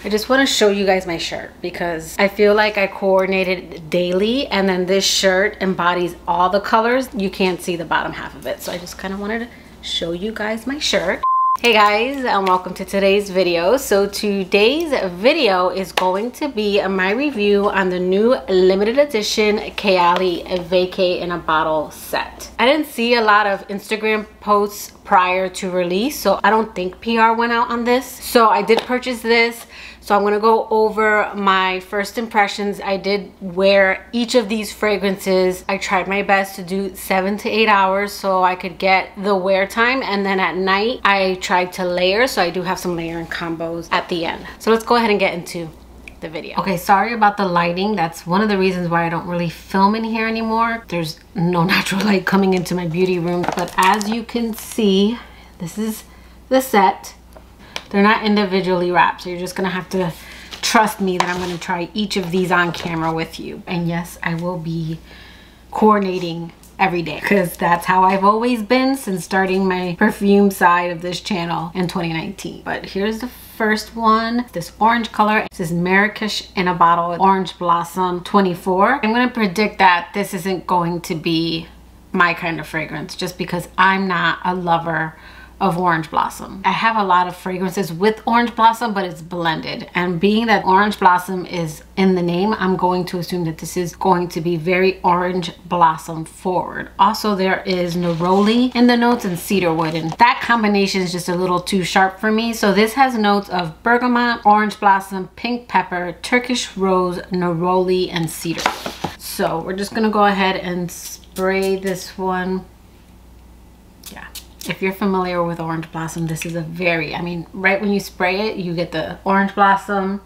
I just want to show you guys my shirt because I feel like I coordinated daily, and then this shirt embodies all the colors. You can't see the bottom half of it, so I just kind of wanted to show you guys my shirt. Hey guys, and welcome to today's video. So today's video is going to be my review on the new limited edition Kayali Vacay in a bottle set. I didn't see a lot of Instagram posts prior to release, so I don't think PR went out on this. So I did purchase this. So I'm going to go over my first impressions. I did wear each of these fragrances. I tried my best to do 7 to 8 hours so I could get the wear time. And then at night, I tried to layer. So I do have some layering combos at the end. So let's go ahead and get into the video. Okay, sorry about the lighting. That's one of the reasons why I don't really film in here anymore. There's no natural light coming into my beauty room. But as you can see, this is the set. They're not individually wrapped, so you're just gonna have to trust me that I'm gonna try each of these on camera with you. And yes, I will be coordinating every day because that's how I've always been since starting my perfume side of this channel in 2019. But here's the first one, this orange color. This is Marrakesh in a bottle, Orange Blossom 24. I'm gonna predict that this isn't going to be my kind of fragrance just because I'm not a lover of Orange Blossom. I have a lot of fragrances with Orange Blossom, but it's blended. And being that Orange Blossom is in the name, I'm going to assume that this is going to be very Orange Blossom forward. Also, there is neroli in the notes and cedarwood, and that combination is just a little too sharp for me. So this has notes of bergamot, Orange Blossom, pink pepper, Turkish rose, neroli, and cedar. So we're just gonna go ahead and spray this one. Yeah. If you're familiar with Orange Blossom, this is a very, I mean, right when you spray it, you get the Orange Blossom.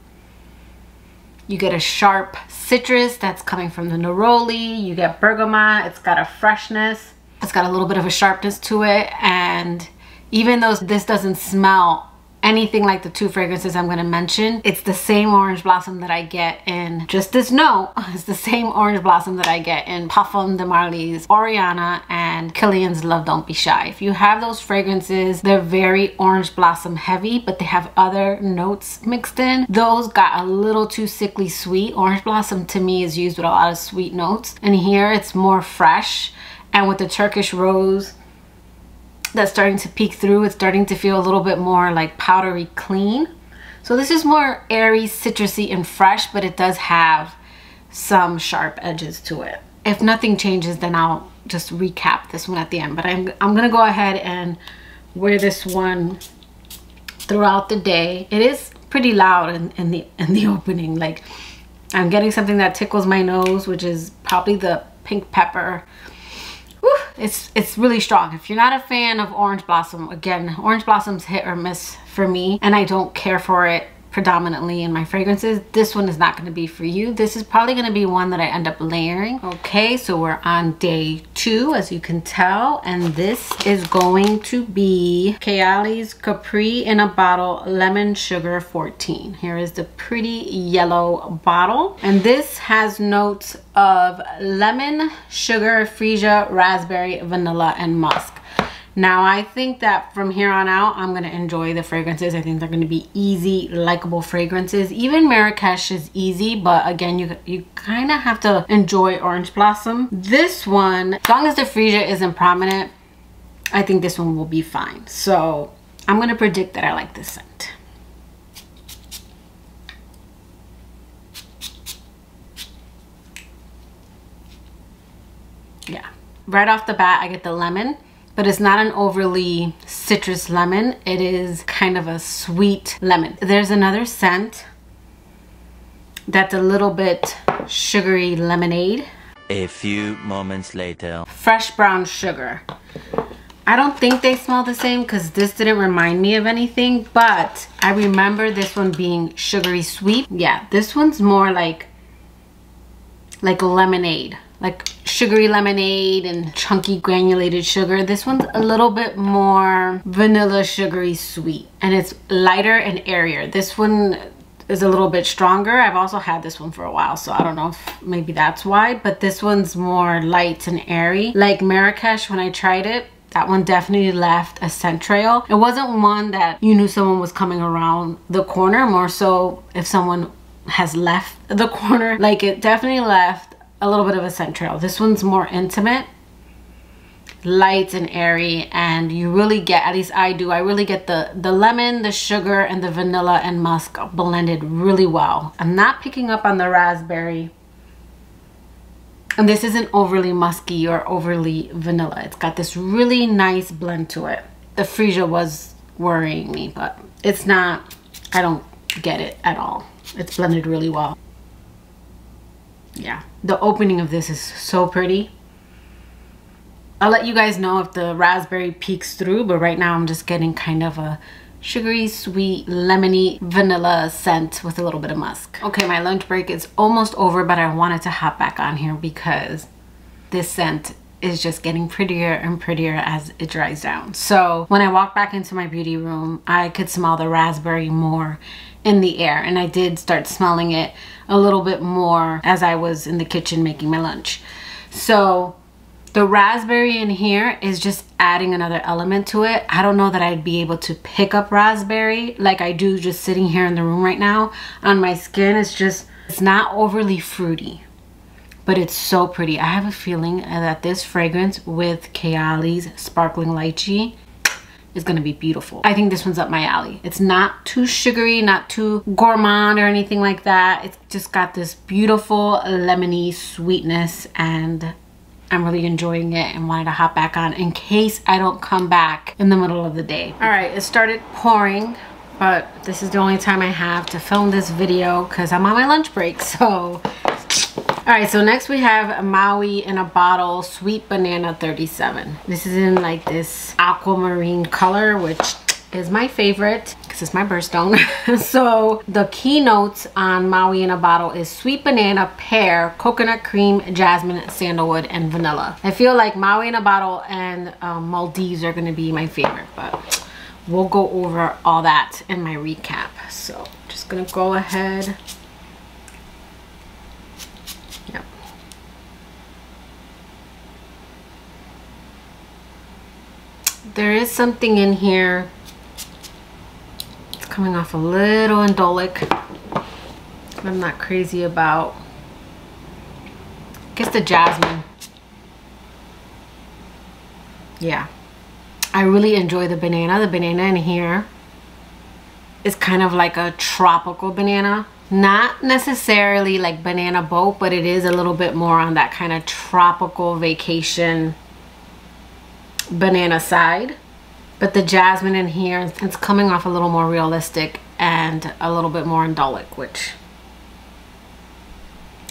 You get a sharp citrus that's coming from the neroli. You get bergamot. It's got a freshness. It's got a little bit of a sharpness to it. And even though this doesn't smell anything like the two fragrances I'm going to mention, it's the same Orange Blossom that I get in, just this note, it's the same Orange Blossom that I get in Parfum de Marly's Oriana and Kilian's Love Don't Be Shy. If you have those fragrances, they're very Orange Blossom heavy, but they have other notes mixed in. Those got a little too sickly sweet. Orange Blossom to me is used with a lot of sweet notes, and here it's more fresh, and with the Turkish rose that's starting to peek through, it's starting to feel a little bit more like powdery clean. So this is more airy, citrusy, and fresh, but it does have some sharp edges to it. If nothing changes, then I'll just recap this one at the end. But I'm gonna go ahead and wear this one throughout the day. It is pretty loud in the opening. Like, I'm getting something that tickles my nose, which is probably the pink pepper. It's really strong. If you're not a fan of Orange Blossom, again, Orange Blossom's hit or miss for me, and I don't care for it predominantly in my fragrances. This one is not going to be for you. This is probably going to be one that I end up layering. Okay, so we're on day 2, as you can tell, and this is going to be Kayali's Capri in a Bottle Lemon Sugar 14. Here is the pretty yellow bottle, and this has notes of lemon, sugar, freesia, raspberry, vanilla, and musk. Now, I think that from here on out, I'm going to enjoy the fragrances. I think they're going to be easy, likable fragrances. Even Marrakesh is easy, but again, you kind of have to enjoy Orange Blossom. This one, as long as the freesia isn't prominent, I think this one will be fine. So I'm going to predict that I like this scent. Yeah, right off the bat, I get the lemon. But it's not an overly citrus lemon. It is kind of a sweet lemon. There's another scent that's a little bit sugary lemonade. A few moments later. Fresh brown sugar. I don't think they smell the same because this didn't remind me of anything, but I remember this one being sugary sweet. Yeah, this one's more like lemonade. Like sugary lemonade and chunky granulated sugar. This one's a little bit more vanilla sugary sweet, and it's lighter and airier. This one is a little bit stronger. I've also had this one for a while, so I don't know if maybe that's why, but this one's more light and airy. Like Marrakesh, when I tried it, That one definitely left a scent trail. It wasn't one that you knew someone was coming around the corner, more so if someone has left the corner. Like, it definitely left a little bit of a scent trail. This one's more intimate, light and airy, and you really get, at least I do, I really get the lemon, the sugar, and the vanilla and musk blended really well. I'm not picking up on the raspberry. And this isn't overly musky or overly vanilla. It's got this really nice blend to it. The freesia was worrying me, but it's not, I don't get it at all. It's blended really well. Yeah, the opening of this is so pretty. I'll let you guys know if the raspberry peeks through, but right now I'm just getting kind of a sugary, sweet, lemony, vanilla scent with a little bit of musk. Okay, my lunch break is almost over, but I wanted to hop back on here because this scent is just getting prettier and prettier as it dries down. So when I walked back into my beauty room, I could smell the raspberry more in the air, and I did start smelling it a little bit more as I was in the kitchen making my lunch. So the raspberry in here is just adding another element to it. I don't know that I'd be able to pick up raspberry like I do just sitting here in the room right now. On my skin, it's not overly fruity, but it's so pretty. I have a feeling that this fragrance with Kayali's Sparkling Lychee is gonna be beautiful. I think this one's up my alley. It's not too sugary, not too gourmand or anything like that. It's just got this beautiful lemony sweetness, and I'm really enjoying it and wanted to hop back on in case I don't come back in the middle of the day. All right, it started pouring, but this is the only time I have to film this video because I'm on my lunch break, so. All right, so next we have Maui in a Bottle Sweet Banana 37. This is in like this aquamarine color, which is my favorite because it's my birthstone. So the keynotes on Maui in a Bottle is sweet banana, pear, coconut cream, jasmine, sandalwood, and vanilla. I feel like Maui in a Bottle and Maldives are gonna be my favorite, but we'll go over all that in my recap. So just gonna go ahead. Yep. There is something in here coming off a little indolic. I'm not crazy about. I guess the jasmine. Yeah, I really enjoy the banana. The banana in here is kind of like a tropical banana. Not necessarily like banana boat, but it is a little bit more on that kind of tropical vacation banana side. But the jasmine in here, it's coming off a little more realistic and a little bit more indolic, which,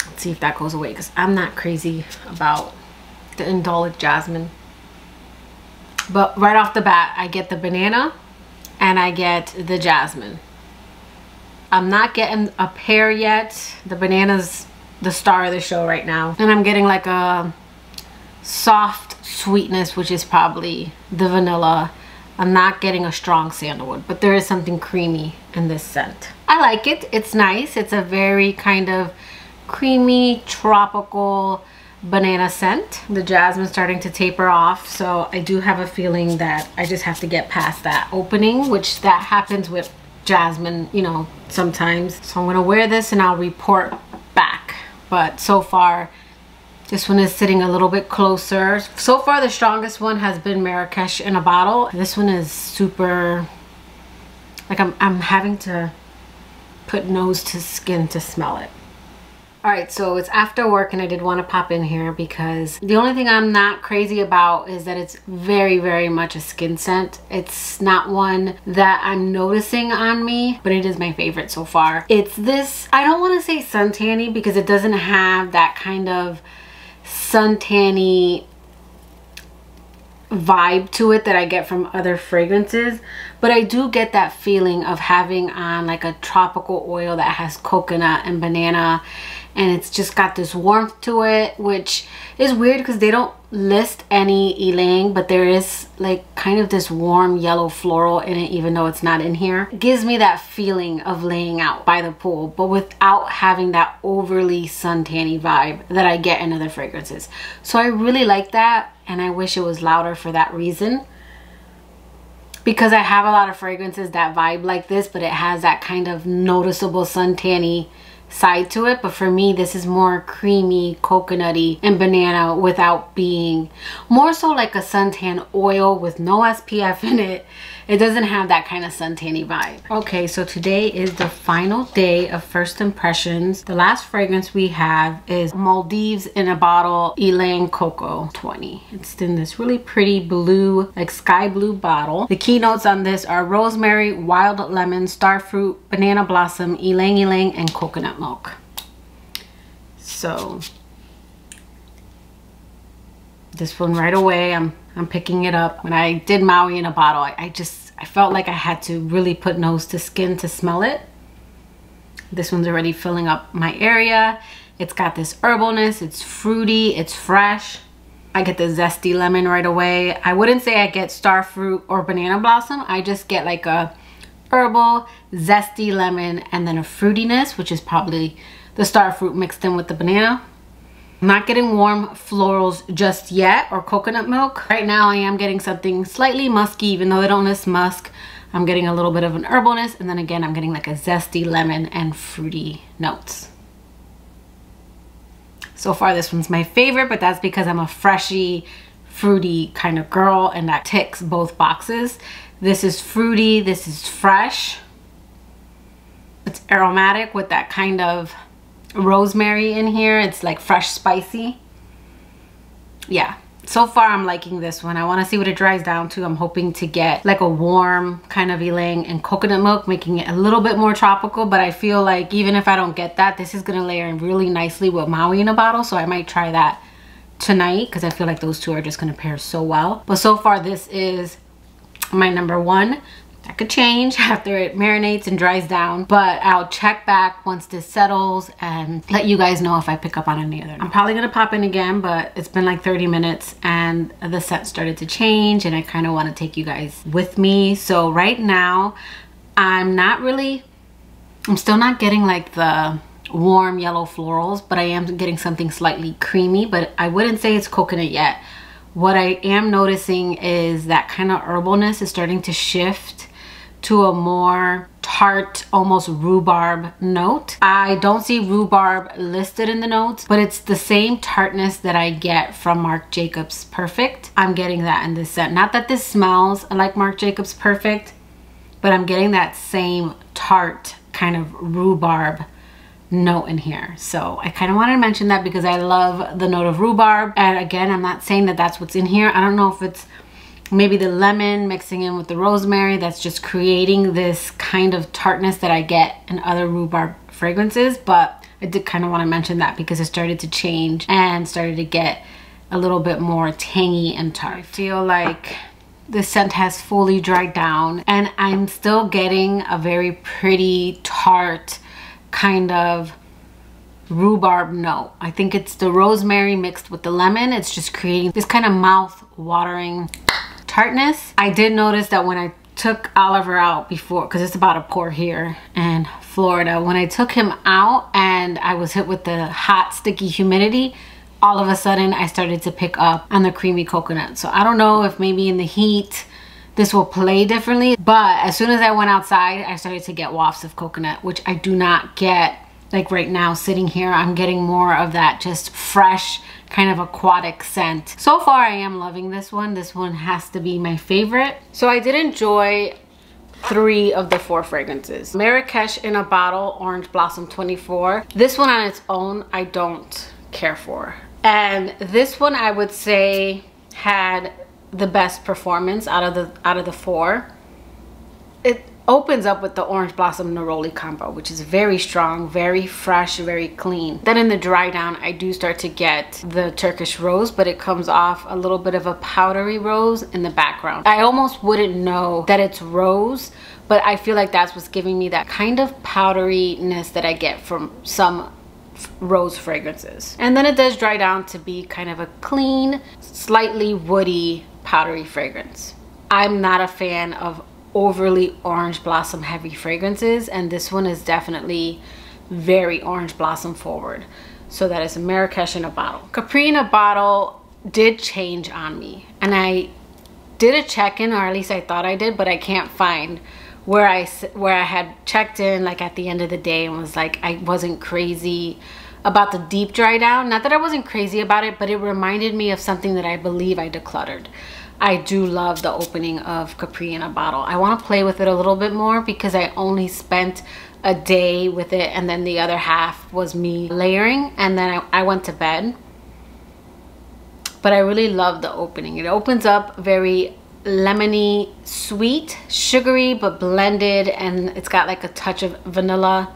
let's see if that goes away, because I'm not crazy about the indolic jasmine. But right off the bat, I get the banana and I get the jasmine. I'm not getting a pear yet. The banana's the star of the show right now. And I'm getting like a soft sweetness, which is probably the vanilla. I'm not getting a strong sandalwood, but there is something creamy in this scent. I like it. It's nice. It's a very kind of creamy, tropical banana scent. The jasmine's starting to taper off, so I do have a feeling that I just have to get past that opening, which that happens with jasmine, you know, sometimes. So I'm gonna wear this and I'll report back. But so far, this one is sitting a little bit closer. So far, the strongest one has been Marrakesh in a Bottle. This one is super, like I'm having to put nose to skin to smell it. All right, so it's after work and I did want to pop in here because the only thing I'm not crazy about is that it's very, very much a skin scent. It's not one that I'm noticing on me, but it is my favorite so far. It's this, I don't want to say suntanny because it doesn't have that kind of suntanny vibe to it that I get from other fragrances, but I do get that feeling of having on like a tropical oil that has coconut and banana, and it's just got this warmth to it, which is weird because they don't list any ylang, but there is like kind of this warm yellow floral in it, even though it's not in here. It gives me that feeling of laying out by the pool, but without having that overly suntanny vibe that I get in other fragrances. So I really like that. and I wish it was louder for that reason. Because I have a lot of fragrances that vibe like this, but it has that kind of noticeable suntanny side to it. But for me, this is more creamy, coconutty, and banana without being more so like a suntan oil with no SPF in it. It doesn't have that kind of suntanny vibe. Okay, so today is the final day of first impressions. The last fragrance we have is Maldives in a bottle Ylang Coco 20. It's in this really pretty blue, like sky blue bottle. The keynotes on this are rosemary, wild lemon, starfruit, banana blossom, ylang ylang, and coconut milk. So this one right away, I'm picking it up. When I did Maui in a bottle, I felt like I had to really put nose to skin to smell it. This one's already filling up my area. It's got this herbalness, it's fruity, it's fresh. I get the zesty lemon right away. I wouldn't say I get starfruit or banana blossom. I just get like a herbal, zesty lemon, and then a fruitiness, which is probably the starfruit mixed in with the banana. I'm not getting warm florals just yet, or coconut milk. Right now I am getting something slightly musky, even though they don't list musk. I'm getting a little bit of an herbalness, and then again I'm getting like a zesty lemon and fruity notes. So far this one's my favorite, but that's because I'm a freshy, fruity kind of girl, and that ticks both boxes. This is fruity, this is fresh. It's aromatic with that kind of rosemary in here. It's like fresh, spicy. Yeah, so far I'm liking this one. I want to see what it dries down to. I'm hoping to get like a warm kind of ylang and coconut milk, making it a little bit more tropical, but I feel like even if I don't get that, this is going to layer in really nicely with Maui in a bottle, so I might try that tonight because I feel like those two are just going to pair so well. But so far this is my number one. That could change after it marinates and dries down, but I'll check back once this settles and let you guys know if I pick up on any other. I'm probably gonna pop in again, but it's been like 30 minutes and the scent started to change, and I kind of want to take you guys with me. So right now I'm still not getting like the warm yellow florals, but I am getting something slightly creamy, but I wouldn't say it's coconut yet. What I am noticing is that kind of herbalness is starting to shift to a more tart, almost rhubarb note. I don't see rhubarb listed in the notes, but it's the same tartness that I get from Marc Jacobs Perfect. I'm getting that in this scent. Not that this smells like Marc Jacobs Perfect, but I'm getting that same tart kind of rhubarb note in here. So I kind of wanted to mention that because I love the note of rhubarb. And again, I'm not saying that that's what's in here. I don't know if it's maybe the lemon mixing in with the rosemary that's just creating this kind of tartness that I get in other rhubarb fragrances, but I did kind of want to mention that because it started to change and started to get a little bit more tangy and tart. I feel like the scent has fully dried down and I'm still getting a very pretty tart kind of rhubarb note. I think it's the rosemary mixed with the lemon. It's just creating this kind of mouth-watering tartness. I did notice that when I took Oliver out before, because it's about to pour here in Florida, when I took him out and I was hit with the hot sticky humidity, all of a sudden I started to pick up on the creamy coconut. So I don't know if maybe in the heat this will play differently, but as soon as I went outside I started to get wafts of coconut, which I do not get like right now sitting here. I'm getting more of that just fresh kind of aquatic scent. So far I am loving this one. This one has to be my favorite. So I did enjoy 3 of the 4 fragrances. Marrakesh in a bottle, Orange Blossom 24. This one on its own I don't care for, and this one I would say had the best performance out of the 4. It opens up with the Orange Blossom Neroli combo, which is very strong, very fresh, very clean. Then in the dry down, I do start to get the Turkish rose, but it comes off a little bit of a powdery rose in the background. I almost wouldn't know that it's rose, but I feel like that's what's giving me that kind of powderiness that I get from some rose fragrances. And then it does dry down to be kind of a clean, slightly woody, powdery fragrance. I'm not a fan of overly orange blossom heavy fragrances, and this one is definitely very orange blossom forward. So that is Marrakesh in a bottle. Capri in a bottle did change on me. And I did a check-in, or at least I thought I did, but I can't find where I had checked in like at the end of the day and was like, I wasn't crazy about the deep dry down. Not that I wasn't crazy about it, but it reminded me of something that I believe I decluttered. I do love the opening of Capri in a bottle. I want to play with it a little bit more because I only spent a day with it, and then the other half was me layering, and then I went to bed. But I really love the opening. It opens up very lemony, sweet, sugary, but blended, and it's got like a touch of vanilla.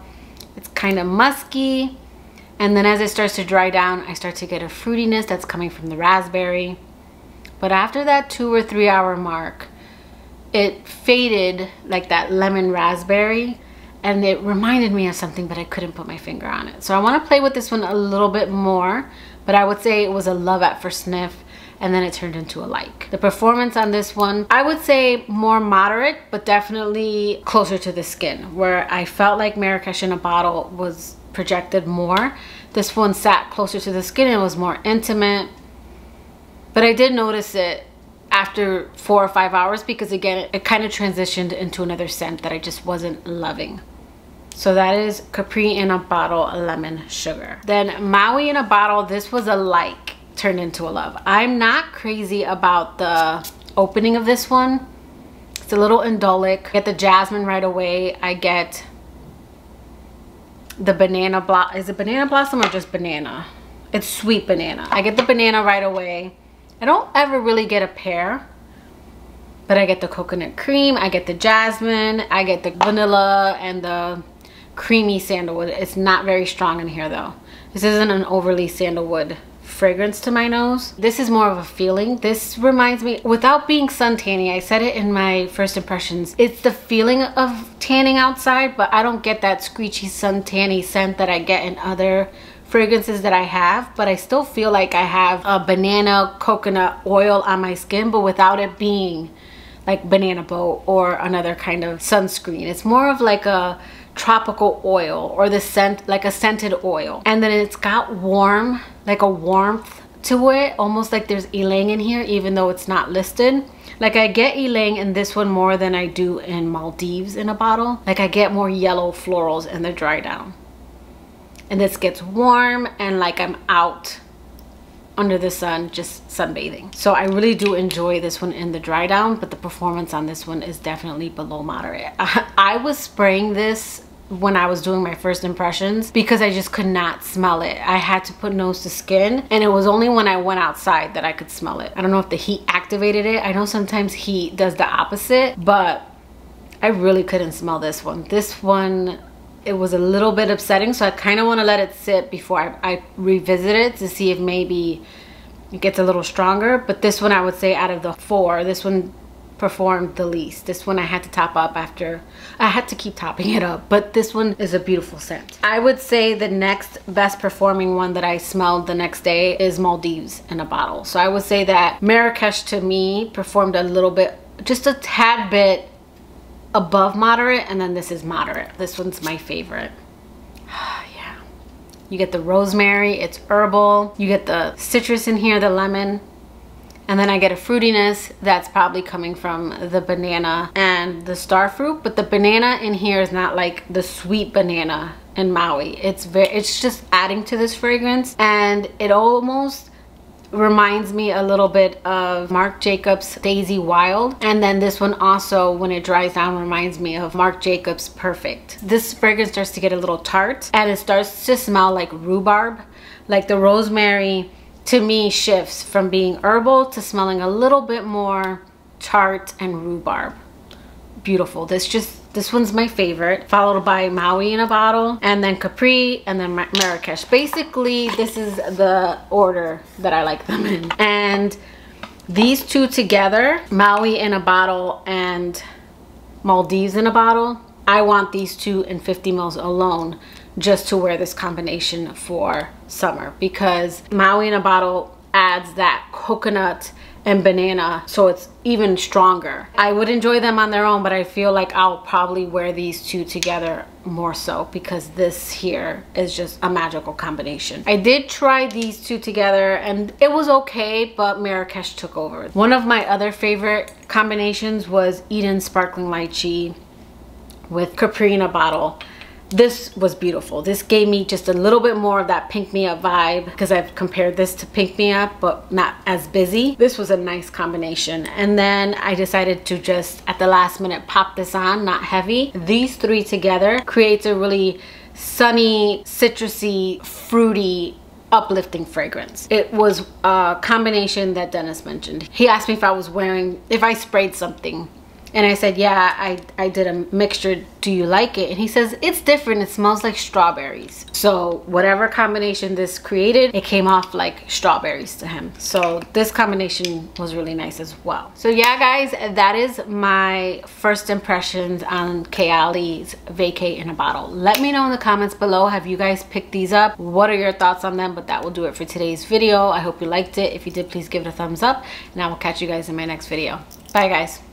It's kind of musky, and then as it starts to dry down, I start to get a fruitiness that's coming from the raspberry. But after that 2 or 3 hour mark, it faded like that lemon raspberry, and it reminded me of something, but I couldn't put my finger on it. So I want to play with this one a little bit more, but I would say it was a love at first sniff, and then it turned into a like. The performance on this one, I would say more moderate, but definitely closer to the skin, where I felt like Marrakesh in a bottle was projected more. This one sat closer to the skin and was more intimate. But I did notice it after 4 or 5 hours because, again, it kind of transitioned into another scent that I just wasn't loving. So that is Capri in a Bottle Lemon Sugar. Then Maui in a Bottle, this was a like turned into a love. I'm not crazy about the opening of this one. It's a little indolic. I get the jasmine right away. I get the banana blossom. Is it banana blossom or just banana? It's sweet banana. I get the banana right away. I don't ever really get a pear, but I get the coconut cream, I get the jasmine, I get the vanilla and the creamy sandalwood. It's not very strong in here though. This isn't an overly sandalwood fragrance to my nose. This is more of a feeling. This reminds me, without being suntanny, I said it in my first impressions, it's the feeling of tanning outside, but I don't get that screechy suntanny scent that I get in other fragrances that I have, but I still feel like I have a banana coconut oil on my skin, but without it being like banana boat or another kind of sunscreen. It's more of like a tropical oil, or the scent, like a scented oil. And then it's got warm, like a warmth to it, almost like there's ylang in here, even though it's not listed. Like I get ylang in this one more than I do in Maldives in a bottle. Like I get more yellow florals in the dry down. And this gets warm and like I'm out under the sun, just sunbathing. So I really do enjoy this one in the dry down, but the performance on this one is definitely below moderate. I was spraying this when I was doing my first impressions because I just could not smell it. I had to put nose to skin, and it was only when I went outside that I could smell it. I don't know if the heat activated it. I know sometimes heat does the opposite, but I really couldn't smell this one. This one, it was a little bit upsetting, so I kind of want to let it sit before I revisit it to see if maybe it gets a little stronger. But this one, I would say out of the 4, this one performed the least. This one I had to top up after. I had to keep topping it up, but this one is a beautiful scent. I would say the next best performing one that I smelled the next day is Maldives in a bottle. So I would say that Marrakesh to me performed a little bit, just a tad bit above moderate, and then this is moderate. This one's my favorite. Yeah, you get the rosemary, it's herbal, you get the citrus in here, the lemon, and then I get a fruitiness that's probably coming from the banana and the star fruit. But the banana in here is not like the sweet banana in Maui. It's just adding to this fragrance, and it almost reminds me a little bit of Marc Jacobs Daisy Wild. And then this one also, when it dries down, reminds me of Marc Jacobs Perfect. This fragrance starts to get a little tart, and it starts to smell like rhubarb. Like the rosemary to me shifts from being herbal to smelling a little bit more tart and rhubarb. Beautiful. This one's my favorite, followed by Maui in a bottle, and then Capri, and then Marrakesh. Basically, this is the order that I like them in. And these two together, Maui in a bottle and Maldives in a bottle, I want these two in 50 mils alone just to wear this combination for summer, because Maui in a bottle adds that coconut and banana, so it's even stronger. I would enjoy them on their own, but I feel like I'll probably wear these two together more so because this here is just a magical combination. I did try these two together and it was okay, but Marrakesh took over. One of my other favorite combinations was Eden Sparkling Lychee with Capri in a bottle. This was beautiful. This gave me just a little bit more of that Pink Me Up vibe because I've compared this to Pink Me Up, but not as busy. This was a nice combination. And then I decided to just at the last minute pop this on, not heavy. These three together creates a really sunny, citrusy, fruity, uplifting fragrance. It was a combination that Dennis mentioned. He asked me if I sprayed something. And I said, yeah, I did a mixture. Do you like it? And he says, it's different. It smells like strawberries. So whatever combination this created, it came off like strawberries to him. So this combination was really nice as well. So yeah, guys, that is my first impressions on Kayali's Vacay in a bottle. Let me know in the comments below. Have you guys picked these up? What are your thoughts on them? But that will do it for today's video. I hope you liked it. If you did, please give it a thumbs up. And I will catch you guys in my next video. Bye, guys.